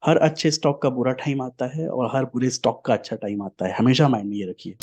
हर अच्छे स्टॉक का बुरा टाइम आता है और हर बुरे स्टॉक का अच्छा टाइम आता है, हमेशा माइंड में ये रखिए।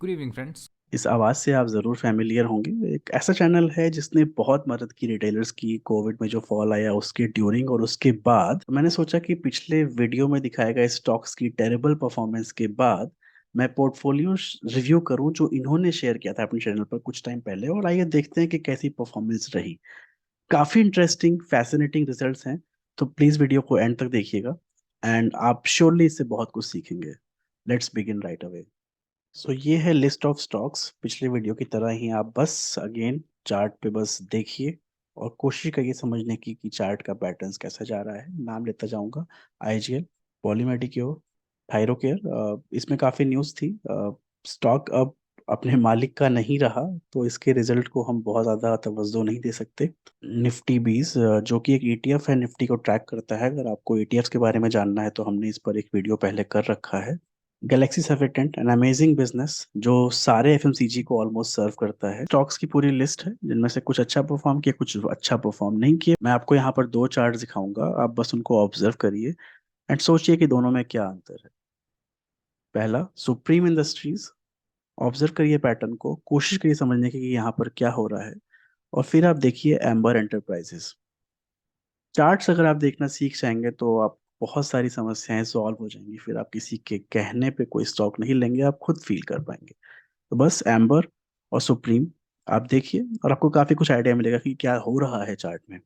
Good evening friends. इस आवाज़ से आप ज़रूर फैमिलियर होंगे। एक ऐसा चैनल है जिसने बहुत मदद की रिटेलर्स की, कोविड में जो फॉल आया उसके ड्यूरिंग और उसके बाद। मैंने सोचा कि पिछले वीडियो में दिखाए गए स्टॉक्स की टेरेबल परफॉर्मेंस के बाद मैं पोर्टफोलियो रिव्यू करूं जो इन्होंने शेयर किया था अपने चैनल पर कुछ टाइम पहले, और आइए देखते हैं कि कैसी परफॉर्मेंस रही। काफ़ी इंटरेस्टिंग फैसिनेटिंग रिजल्ट्स हैं, तो प्लीज़ वीडियो को एंड तक देखिएगा एंड आप श्योरली इससे बहुत कुछ सीखेंगे। Let's begin right away. So ये है लिस्ट ऑफ स्टॉक्स। पिछले वीडियो की तरह ही आप बस अगेन चार्ट पे बस देखिए और कोशिश करिए समझने की कि चार्ट का पैटर्न्स कैसा जा रहा है। नाम लेता जाऊंगा: आईजीएल, पॉलीमेडिक्योर, थायरोकेयर। इसमें काफ़ी न्यूज़ थी। स्टॉक अब अपने मालिक का नहीं रहा, तो इसके रिजल्ट को हम बहुत ज़्यादा तवज्जो नहीं दे सकते। निफ्टी 20 जो कि एक ईटीएफ है, निफ्टी को ट्रैक करता है। अगर आपको ईटीएफ्स के बारे में जानना है तो हमने इस पर एक वीडियो पहले कर रखा है। Galaxy surfactant, an amazing business जो सारे एफएमसीजी को ऑलमोस्ट सर्व करता है। स्टॉक्स की पूरी लिस्ट है जिनमें से कुछ अच्छा परफॉर्म किया, कुछ अच्छा परफॉर्म नहीं किया। मैं आपको यहाँ पर दो चार्ट दिखाऊंगा, आप बस उनको ऑब्जर्व करिए एंड सोचिए कि दोनों में क्या अंतर है। पहला, सुप्रीम इंडस्ट्रीज। ऑब्जर्व करिए पैटर्न को, कोशिश करिए समझने की कि यहाँ पर क्या हो रहा है। और फिर आप देखिए एम्बर एंटरप्राइजेस। चार्ट्स अगर आप देखना सीख जाएंगे तो आप बहुत सारी समस्याएं सॉल्व हो जाएंगी, फिर आप किसी के कहने पे कोई स्टॉक नहीं लेंगे, आप खुद फील कर पाएंगे। तो बस एम्बर और सुप्रीम आप देखिए और आपको काफी कुछ आइडिया मिलेगा कि क्या हो रहा है चार्ट में।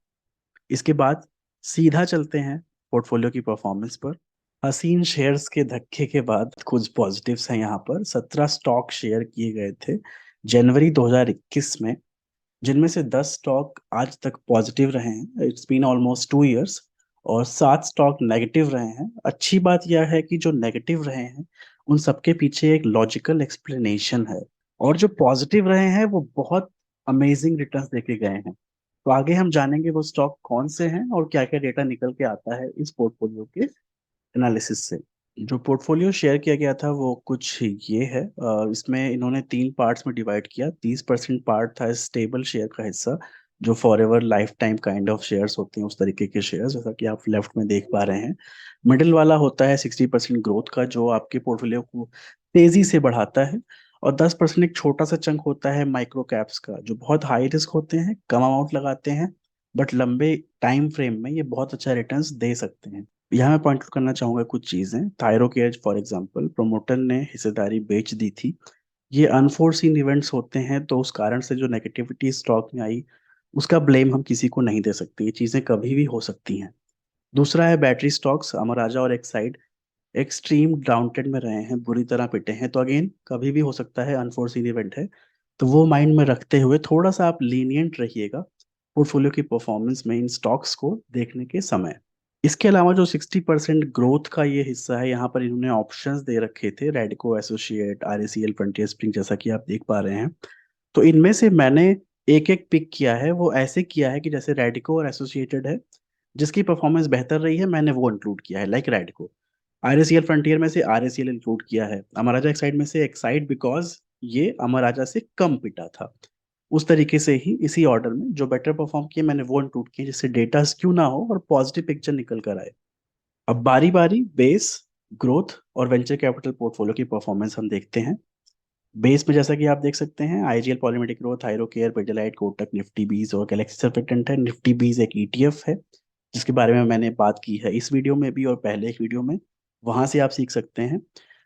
इसके बाद सीधा चलते हैं पोर्टफोलियो की परफॉर्मेंस पर। हसीन शेयर्स के धक्के के बाद कुछ पॉजिटिव्स हैं। यहाँ पर 17 स्टॉक शेयर किए गए थे जनवरी 2021 में, जिनमें से 10 स्टॉक आज तक पॉजिटिव रहे हैं, इट्स बीन ऑलमोस्ट 2 इयर्स, और 7 स्टॉक नेगेटिव रहे हैं। अच्छी बात यह है कि जो नेगेटिव रहे हैं उन सबके पीछे एक लॉजिकल एक्सप्लेनेशन है, और जो पॉजिटिव रहे हैं वो बहुत अमेजिंग रिटर्न्स देके गए हैं। तो आगे हम जानेंगे वो स्टॉक कौन से हैं और क्या क्या डेटा निकल के आता है इस पोर्टफोलियो के एनालिसिस से। जो पोर्टफोलियो शेयर किया गया था वो कुछ ये है। इसमें इन्होंने 3 पार्ट्स में डिवाइड किया। 30% पार्ट था स्टेबल शेयर का हिस्सा, जो for ever life time kind of shares होते हैं, उस तरीके के शेयर्स जैसा कि आप लेफ्ट में देख पा रहे हैं। मिडिल वाला होता है 60% ग्रोथ का, जो आपके पोर्टफोलियो को तेजी से बढ़ाता है। और 10% एक छोटा सा चंक होता है माइक्रो कैप्स का, जो बहुत हाई रिस्क होते हैं, कम अमाउंट लगाते हैं, बट लंबे टाइम फ्रेम में ये बहुत अच्छा रिटर्न्स दे सकते हैं। यहाँ मैं पॉइंट आउट करना चाहूंगा कुछ चीजें। थायरोकेयर फॉर एग्जांपल, प्रमोटर ने हिस्सेदारी बेच दी थी। ये अनफोर्सीन इवेंट्स होते हैं, तो उस कारण से जो नेगेटिविटी स्टॉक में आई उसका ब्लेम हम किसी को नहीं दे सकते, ये चीजें कभी भी हो सकती हैं। दूसरा है बैटरी स्टॉक्स, अमर राजा और एक्साइड। एक्सट्रीम डाउनट्रेंड में रहे हैं, बुरी तरह पिटे हैं, तो अगेन कभी भी हो सकता है, अनफोर्सीन इवेंट है। तो वो माइंड में रखते हुए थोड़ा सा आप लीनियंट रहिएगा पोर्टफोलियो की परफॉर्मेंस में इन स्टॉक्स को देखने के समय। इसके अलावा जो 60% ग्रोथ का ये हिस्सा है, यहाँ पर इन्होंने ऑप्शंस दे रखे थे, रेडको, एसोसिएट, आरएसीएल, फ्रंटियर स्प्रिंग, जैसा कि आप देख पा रहे हैं। तो इनमें से मैंने एक एक पिक किया है, वो ऐसे किया है कि जैसे रेडिको और एसोसिएटेड है, जिसकी परफॉर्मेंस बेहतर रही है मैंने वो इंक्लूड किया है, लाइक रेडिको। आरएसीएल फ्रंटियर में से आरएसीएल इंक्लूड किया है, अमराजा एक्साइड में से एक्साइड बिकॉज ये अमराजा से कम पिटा था। उस तरीके से ही इसी ऑर्डर में जो बेटर परफॉर्म किए मैंने वो इंक्लूड किए, जिससे डेटा स्क्यू ना हो और पॉजिटिव पिक्चर निकल कर आए। अब बारी बारी बेस, ग्रोथ और वेंचर कैपिटल पोर्टफोलियो की परफॉर्मेंस हम देखते हैं। बेस में जैसा कि आप देख सकते हैं, आईजीएल, पॉलीमेडिक ग्रोथ, थायरोकेयर, पिडिलाइट, कोटक, निफ्टी बीज और गैलेक्सी सर्फेक्टेंट है। निफ्टी बीज एक ईटीएफ है जिसके बारे में मैंने बात की है इस वीडियो में भी और पहले एक वीडियो में, वहां से आप सीख सकते हैं।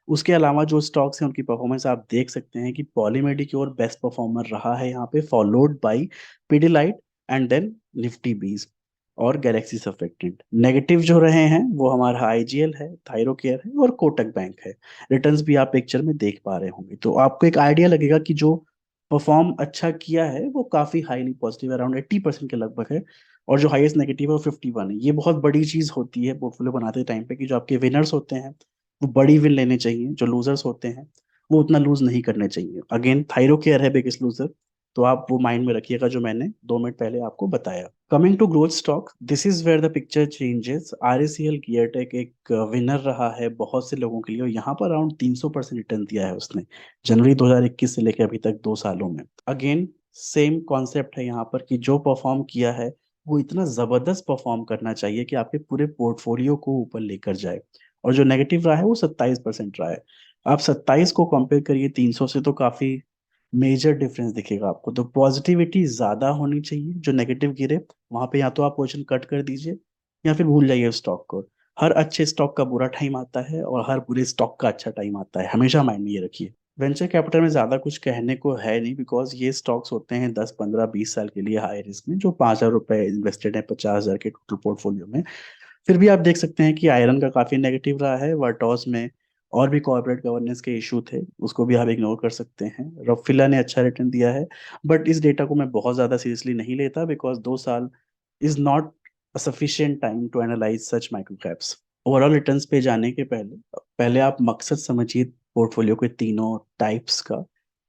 उसके अलावा जो स्टॉक्स हैं उनकी परफॉर्मेंस आप देख सकते हैं कि पॉलीमेडिक्योर बेस्ट परफॉर्मर रहा है यहाँ पे, followed by Pidilite and then Nifty BeES और गैलेक्सी सर्फेक्टेंट। नेगेटिव जो रहे हैं वो हमारा आईजीएल है, थायरोकेयर है और कोटक बैंक है। रिटर्न्स भी आप पिक्चर में देख पा रहे होंगे, तो आपको एक आइडिया लगेगा कि जो परफॉर्म अच्छा किया है वो काफी हाईली पॉजिटिव, अराउंड 80% के लगभग है। और जो हाईएस्ट नेगेटिव है वो 51 है। ये बहुत बड़ी चीज होती है पोर्टफोलियो बनाते टाइम पे, कि जो आपके विनर्स होते हैं वो बड़ी विन लेने चाहिए, जो लूजर्स होते हैं वो उतना लूज नहीं करने चाहिए। अगेन थायरोकेयर है बिगेस्ट लूजर, तो आप वो माइंड में रखिएगा जो मैंने 2 मिनट पहले आपको बताया। Coming to growth stock, this is where the picture changes. RACL Geartech एक विनर रहा है बहुत से लोगों के लिए, और यहाँ पर अराउंड 300% रिटर्न दिया है उसने जनवरी 2021 से लेकर अभी तक 2 सालों में। अगेन सेम कॉन्सेप्ट है यहाँ पर कि जो परफॉर्म किया है वो इतना जबरदस्त परफॉर्म करना चाहिए कि आपके पूरे पोर्टफोलियो को ऊपर लेकर जाए। और जो नेगेटिव रहा है वो 27% रहा है। आप 27 को कंपेयर करिए 300 से तो काफी मेजर डिफरेंस दिखेगा आपको। तो पॉजिटिविटी ज्यादा होनी चाहिए, जो नेगेटिव गिरे वहां पे या तो आप पोजीशन कट कर दीजिए या फिर भूल जाइए स्टॉक को। हर अच्छे स्टॉक का बुरा टाइम आता है और हर बुरे स्टॉक का अच्छा टाइम आता है, हमेशा माइंड में ये रखिए। वेंचर कैपिटल में ज्यादा कुछ कहने को है नहीं, बिकॉज ये स्टॉक्स होते हैं 10 15 20 साल के लिए हाई रिस्क में, जो 5,000 रुपए इन्वेस्टेड है 50,000 के टोटल पोर्टफोलियो में। फिर भी आप देख सकते हैं कि आयरन का काफी नेगेटिव रहा है, वर्टॉस में और भी कॉर्पोरेट गवर्नेंस के इशू थे, उसको भी आप इग्नोर कर सकते हैं। रॉकफिलर ने अच्छा रिटर्न दिया है, बट इस डेटा को मैं बहुत ज्यादा सीरियसली नहीं लेता, बिकॉज 2 साल is not a sufficient time to analyse such micro caps. Overall returns पे जाने के पहले पहले आप मकसद समझिए पोर्टफोलियो के तीनों टाइप्स का।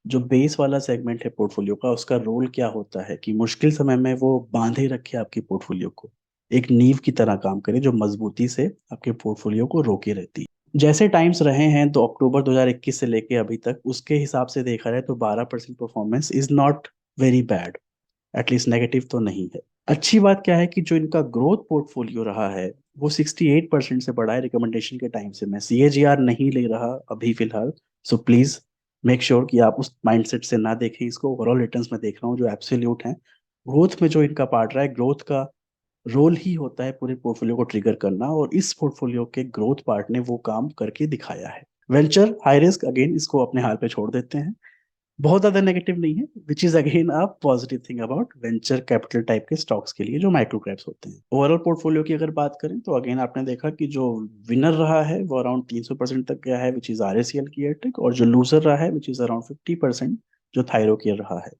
जो बेस वाला सेगमेंट है पोर्टफोलियो का, उसका रोल क्या होता है कि मुश्किल समय में वो बांधे रखे आपकी पोर्टफोलियो को, एक नींव की तरह काम करे जो मजबूती से आपके पोर्टफोलियो को रोके रहती है। जैसे टाइम्स रहे हैं तो अक्टूबर 2021 से लेके अभी तक, उसके हिसाब से देखा जाए तो 12% performance is not very bad, at least negative तो नहीं है। अच्छी बात क्या है कि जो इनका ग्रोथ पोर्टफोलियो रहा है वो 68% से बढ़ा है रिकमेंडेशन के टाइम से। मैं सीएजीआर नहीं ले रहा अभी फिलहाल, सो प्लीज मेक श्योर कि आप उस माइंडसेट से ना देखें इसको। ओवरऑल रिटर्न्स में देख रहा हूँ जो एब्सोल्यूट है। ग्रोथ में जो इनका पार्ट रहा है, ग्रोथ का रोल ही होता है पूरे पोर्टफोलियो को ट्रिगर करना, और इस पोर्टफोलियो के ग्रोथ पार्ट ने वो काम करके दिखाया है। वेंचर हाई रिस्क, अगेन इसको अपने हाल पे छोड़ देते हैं, बहुत ज्यादा नेगेटिव नहीं है, which is again a positive thing about venture capital type के स्टॉक्स के लिए जो माइक्रो कैप्स होते हैं। ओवरऑल पोर्टफोलियो की अगर बात करें तो अगेन आपने देखा कि जो विनर रहा है वो अराउंड 300% तक गया है, विच इज आरएसएल की एयरटेक, और जो लूजर रहा है विच इज अराउंड 50%, जो थायरोकेयर रहा है।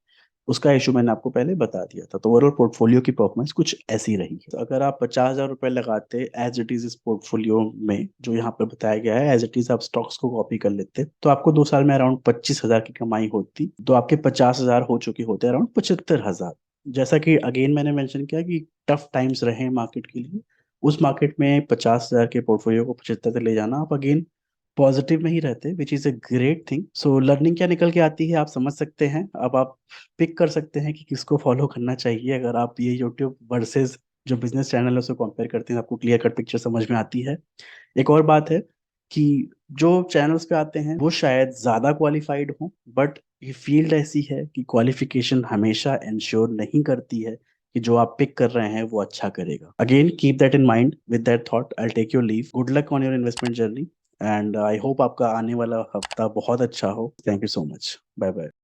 उसका इशू मैंने आपको पहले बता दिया था। तो ओवरऑल पोर्टफोलियो की परफॉर्मेंस कुछ ऐसी रही है। तो अगर आप 50,000 रुपए लगाते एज इट इज इस पोर्टफोलियो में जो यहाँ पर बताया गया है, एज इट इज आप स्टॉक्स को कॉपी कर लेते तो आपको 2 साल में अराउंड 25,000 की कमाई होती। तो आपके 50,000 हो चुके होते अराउंड 75,000। जैसा कि अगेन मैंने मेंशन किया कि टफ टाइम्स रहे मार्केट के लिए, उस मार्केट में 50,000 के पोर्टफोलियो को 75 तक ले जाना, आप अगेन पॉजिटिव में ही रहते, which is a great thing. So learning क्या निकल के आती है आप समझ सकते हैं। अब आप पिक कर सकते हैं कि किसको फॉलो करना चाहिए। अगर आप ये यूट्यूब वर्सेस जो बिजनेस चैनल है उसको कंपेयर करते हैं, आपको क्लियर कट पिक्चर समझ में आती है। एक और बात है कि जो चैनल्स पे आते हैं वो शायद ज्यादा क्वालिफाइड हो, बट ये फील्ड ऐसी है कि क्वालिफिकेशन हमेशा इंश्योर नहीं करती है कि जो आप पिक कर रहे हैं वो अच्छा करेगा। Again keep that in mind, with that thought I take your leave. Good luck on your investment journey, and I hope आपका आने वाला हफ्ता बहुत अच्छा हो। Thank you so much, bye bye.